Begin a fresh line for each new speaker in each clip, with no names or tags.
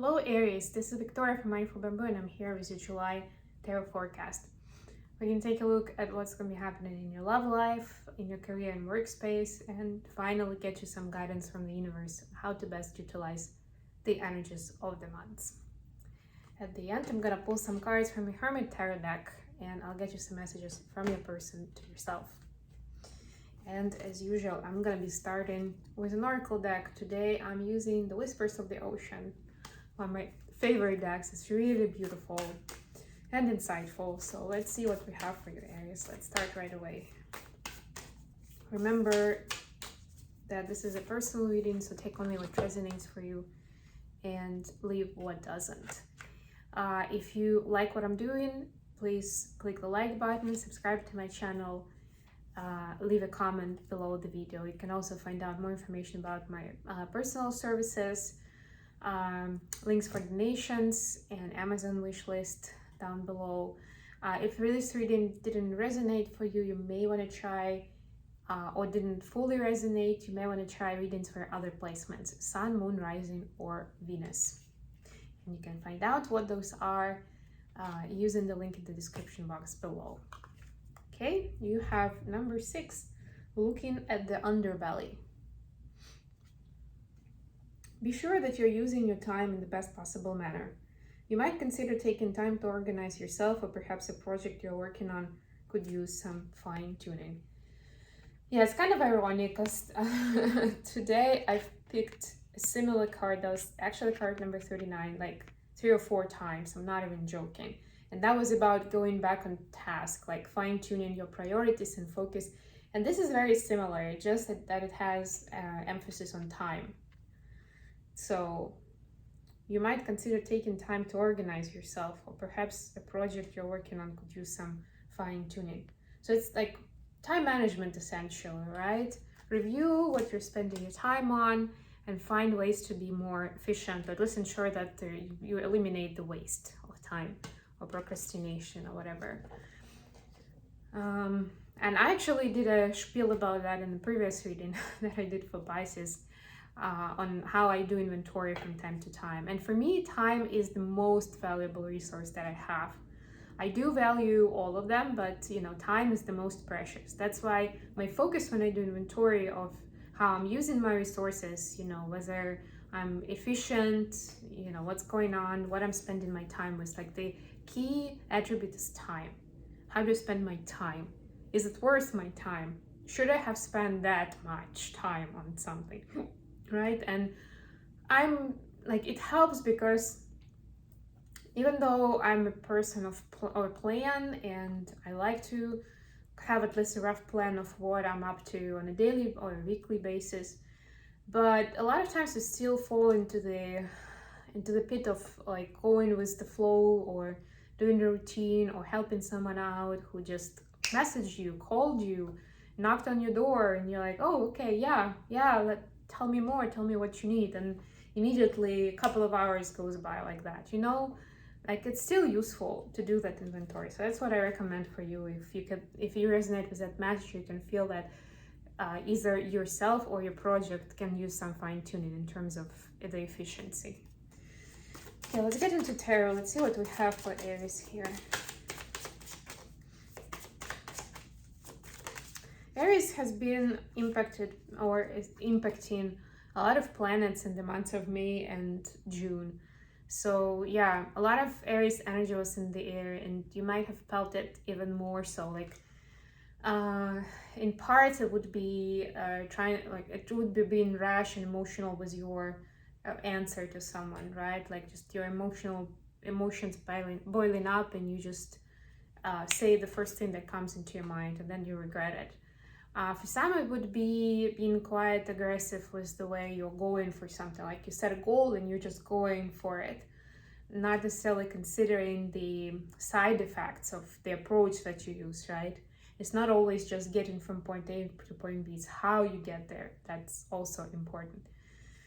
Hello Aries, this is Victoria from Mindful Bamboo and I'm here with your July tarot forecast. We can take a look at what's going to be happening in your love life, in your career and workspace, and finally get you some guidance from the universe on how to best utilize the energies of the months. At the end, I'm going to pull some cards from the Hermit Tarot deck and I'll get you some messages from your person to yourself. And as usual, I'm going to be starting with an oracle deck. Today I'm using the Whispers of the Ocean. One of my favorite decks. It's really beautiful and insightful. So let's see what we have for you, Aries. Let's start right away. Remember that this is a personal reading, so take only what resonates for you and leave what doesn't. If you like what I'm doing, please click the like button, subscribe to my channel, leave a comment below the video. You can also find out more information about my personal services, links for donations and Amazon wishlist down below. If this reading didn't resonate for you, you may want to try or didn't fully resonate, you may want to try readings for other placements: Sun, Moon, Rising, or Venus. And you can find out what those are using the link in the description box below. Okay, you have number 6, looking at the underbelly. Be sure that you're using your time in the best possible manner. You might consider taking time to organize yourself, or perhaps a project you're working on could use some fine-tuning. Yeah, it's kind of ironic because today I've picked a similar card that was actually card number 39 like 3 or 4 times. I'm not even joking. And that was about going back on task, like fine-tuning your priorities and focus. And this is very similar, just that it has emphasis on time. So you might consider taking time to organize yourself, or perhaps a project you're working on could use some fine-tuning. So it's like time management essentially, right? Review what you're spending your time on and find ways to be more efficient, but let's ensure that you eliminate the waste of time or procrastination or whatever. And I actually did a spiel about that in the previous reading that I did for Pisces. On how I do inventory from time to time. And for me, time is the most valuable resource that I have. I do value all of them, but time is the most precious. That's why my focus when I do inventory of how I'm using my resources, whether I'm efficient, what's going on, what I'm spending my time with. Like the key attribute is time. How do I spend my time? Is it worth my time? Should I have spent that much time on something? Right? And I'm like, it helps because even though I'm a person of plan and I like to have at least a rough plan of what I'm up to on a daily or a weekly basis, but a lot of times I still fall into the pit of like going with the flow or doing the routine or helping someone out who just messaged you, called you, knocked on your door, and you're like, oh, okay, yeah, tell me more, tell me what you need. And immediately a couple of hours goes by like that, like it's still useful to do that inventory. So that's what I recommend for you. If you resonate with that message, you can feel that either yourself or your project can use some fine-tuning in terms of the efficiency. Okay, let's get into tarot. Let's see what we have for Aries here. Aries has been impacted or is impacting a lot of planets in the months of May and June. So yeah, a lot of Aries energy was in the air, and you might have felt it even more so. Like in parts it would be being rash and emotional with your answer to someone, right? Like just your emotions boiling up, and you just say the first thing that comes into your mind, and then you regret it. For some, it would be being quite aggressive with the way you're going for something. Like you set a goal and you're just going for it, not necessarily considering the side effects of the approach that you use, right? It's not always just getting from point A to point B, it's how you get there. That's also important.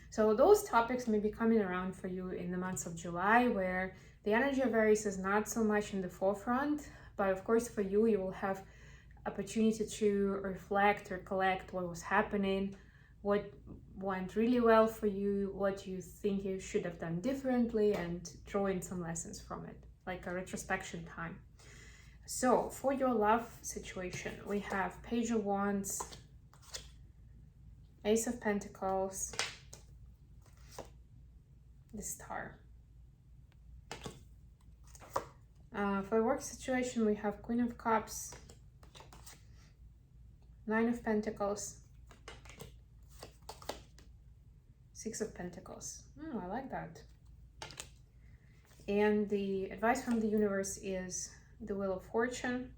So those topics may be coming around for you in the months of July, where the energy of Aries is not so much in the forefront, but of course for you, you will have opportunity to reflect or collect what was happening, what went really well for you, what you think you should have done differently, and draw in some lessons from it, like a retrospection time. So for your love situation, we have Page of Wands, Ace of Pentacles, the Star. For a work situation, we have Queen of Cups, Nine of Pentacles, Six of Pentacles. I like that. And the advice from the universe is the Wheel of Fortune.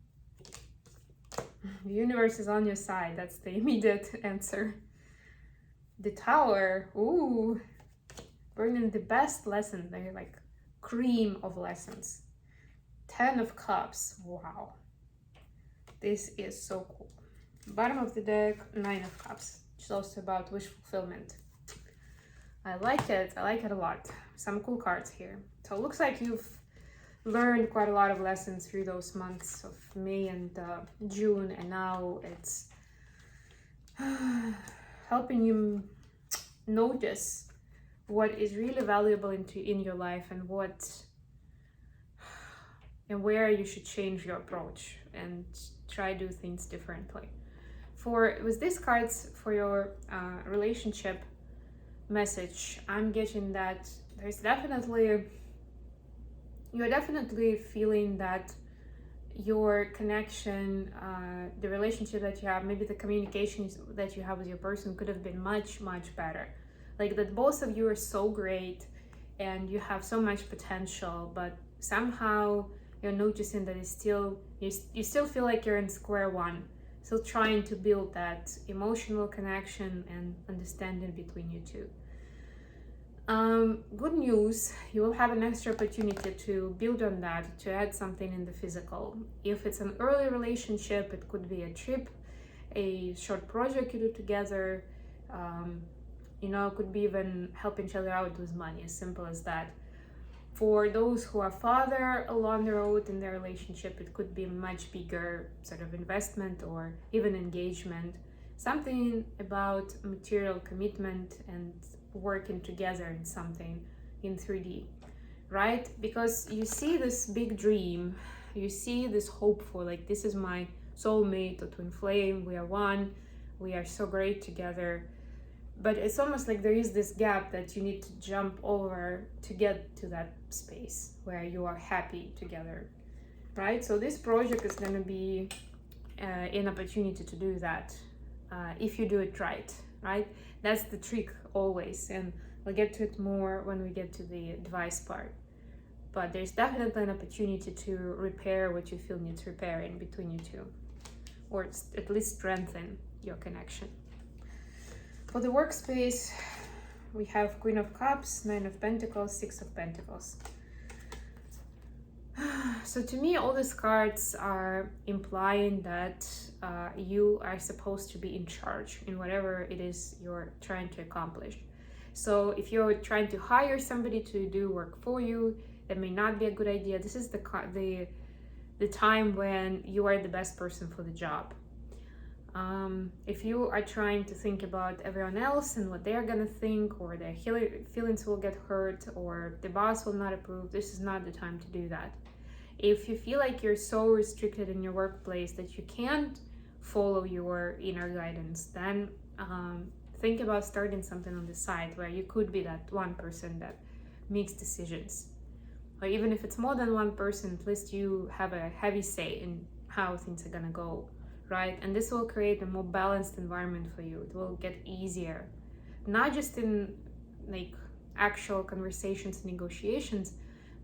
The universe is on your side. That's the immediate answer. The Tower. Ooh, bringing the best lesson. They're like cream of lessons. Ten of Cups. Wow, this is so cool. Bottom of the deck, Nine of Cups, which is also about wish fulfillment. I like it. I like it a lot. Some cool cards here. So it looks like you've learned quite a lot of lessons through those months of May and June, and now it's helping you notice what is really valuable in your life, and where you should change your approach and try to do things differently. With these cards for your relationship message, I'm getting that you're definitely feeling that your connection, the relationship that you have, maybe the communication that you have with your person could have been much, much better. Like that both of you are so great and you have so much potential, but somehow you're noticing that you still feel like you're in square one, still trying to build that emotional connection and understanding between you two. Good news, you will have an extra opportunity to build on that, to add something in the physical. If it's an early relationship, it could be a trip, a short project you do together, it could be even helping each other out with money, as simple as that. For those who are farther along the road in their relationship, it could be a much bigger sort of investment or even engagement. Something about material commitment and working together in something in 3D, right? Because you see this big dream, you see this hope for, like, this is my soulmate or twin flame, we are one, we are so great together. But it's almost like there is this gap that you need to jump over to get to that space where you are happy together, right? So this project is going to be an opportunity to do that if you do it right? That's the trick always, and we'll get to it more when we get to the advice part. But there's definitely an opportunity to repair what you feel needs repairing between you two, or at least strengthen your connection. For the workspace, we have Queen of Cups, Nine of Pentacles, Six of Pentacles. So to me, all these cards are implying that you are supposed to be in charge in whatever it is you're trying to accomplish. So if you're trying to hire somebody to do work for you, that may not be a good idea. This is the time when you are the best person for the job. If you are trying to think about everyone else and what they're gonna think, or their feelings will get hurt, or the boss will not approve, this is not the time to do that. If you feel like you're so restricted in your workplace that you can't follow your inner guidance, then think about starting something on the side where you could be that one person that makes decisions. Or even if it's more than one person, at least you have a heavy say in how things are gonna go. Right? And this will create a more balanced environment for you. It will get easier, not just in like actual conversations, negotiations,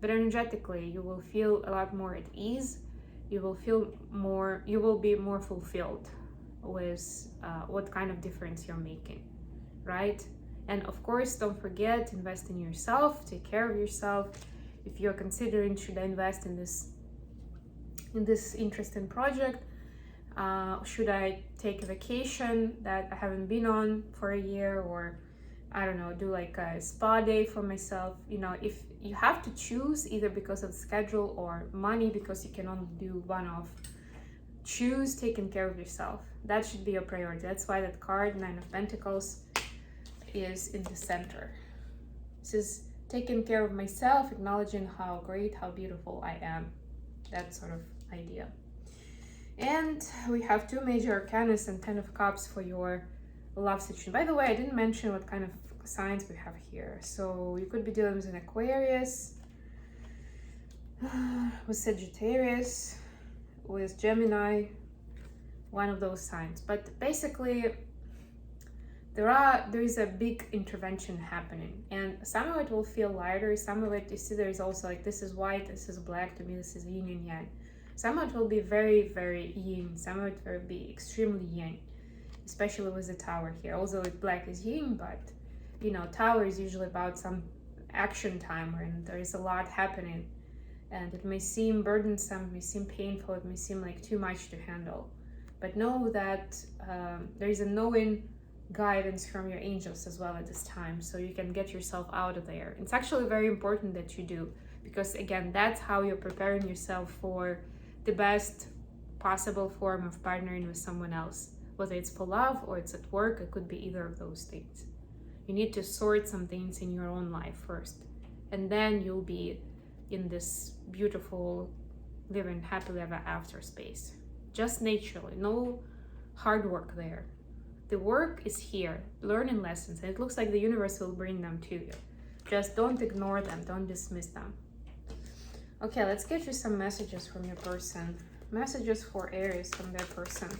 but energetically. You will feel a lot more at ease. You will be more fulfilled with what kind of difference you're making, right? And of course, don't forget, invest in yourself, take care of yourself. If you're considering, should I invest in this interesting project? Should I take a vacation that I haven't been on for a year, or I don't know, do like a spa day for myself? If you have to choose, either because of schedule or money, because you can only do one-off, choose taking care of yourself. That should be your priority. That's why that card, Nine of Pentacles, is in the center. This is taking care of myself, acknowledging how great, how beautiful I am. That sort of idea. And we have 2 major arcana and 10 of cups for your love situation. By the way, I didn't mention what kind of signs we have here. So you could be dealing with an Aquarius, with Sagittarius, with Gemini, one of those signs. But basically, there is a big intervention happening, and some of it will feel lighter. Some of it, you see, there is also like, this is white, this is black. To me, this is yin and yang. Some of it will be very, very yin. Some of it will be extremely yang, especially with the Tower here. Although black is yin, but you know, Tower is usually about some action time, and there is a lot happening, and it may seem burdensome, it may seem painful, it may seem like too much to handle. But know that there is a knowing guidance from your angels as well at this time, so you can get yourself out of there. It's actually very important that you do, because again, that's how you're preparing yourself for the best possible form of partnering with someone else, whether it's for love or it's at work. It could be either of those things. You need to sort some things in your own life first, and then you'll be in this beautiful living happily ever after space, just naturally. No hard work there. The work is here, learning lessons, and it looks like the universe will bring them to you. Just don't ignore them, don't dismiss them. Okay, let's get you some messages from your person. Messages for Aries from their person.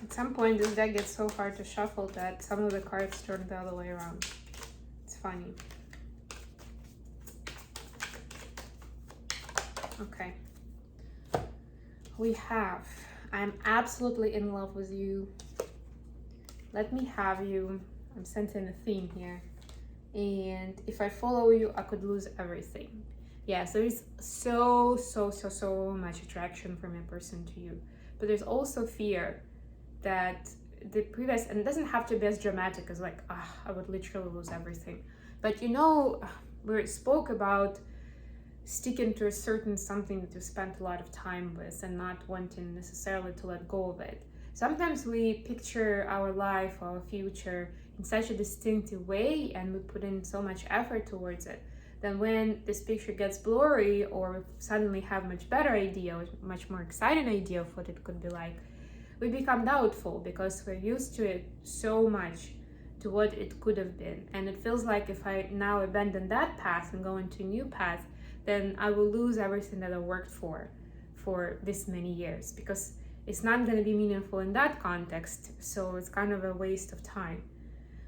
At some point, this deck gets so hard to shuffle that some of the cards turn the other way around. It's funny. Okay. We have, I'm absolutely in love with you. Let me have you. I'm sensing a theme here. And if I follow you, I could lose everything. Yes, there is so much attraction from a person to you. But there's also fear that the previous, and it doesn't have to be as dramatic as like, I would literally lose everything. But you know, we spoke about sticking to a certain something that you spent a lot of time with and not wanting necessarily to let go of it. Sometimes we picture our life, our future in such a distinctive way, and we put in so much effort towards it. Then when this picture gets blurry, or we suddenly have much better idea, much more exciting idea of what it could be like, we become doubtful because we're used to it so much, to what it could have been. And it feels like if I now abandon that path and go into a new path, then I will lose everything that I worked for this many years, because it's not going to be meaningful in that context. So it's kind of a waste of time,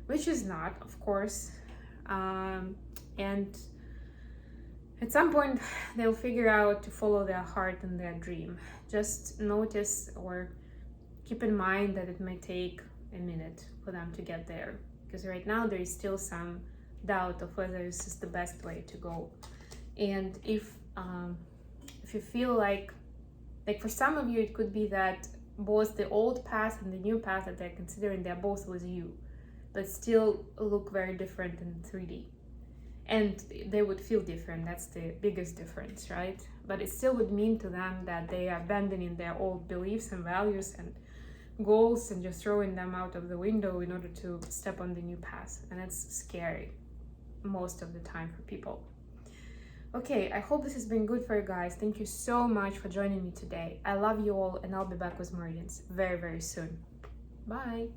which is not, of course. And at some point, they'll figure out to follow their heart and their dream. Just notice or keep in mind that it may take a minute for them to get there, because right now there is still some doubt of whether this is the best way to go. And if you feel like for some of you, it could be that both the old path and the new path that they're considering, they're both with you, but still look very different in 3D. And they would feel different. That's the biggest difference, right? But it still would mean to them that they are abandoning their old beliefs and values and goals and just throwing them out of the window in order to step on the new path. And that's scary most of the time for people. Okay, I hope this has been good for you guys. Thank you so much for joining me today. I love you all, and I'll be back with more readings very soon. Bye.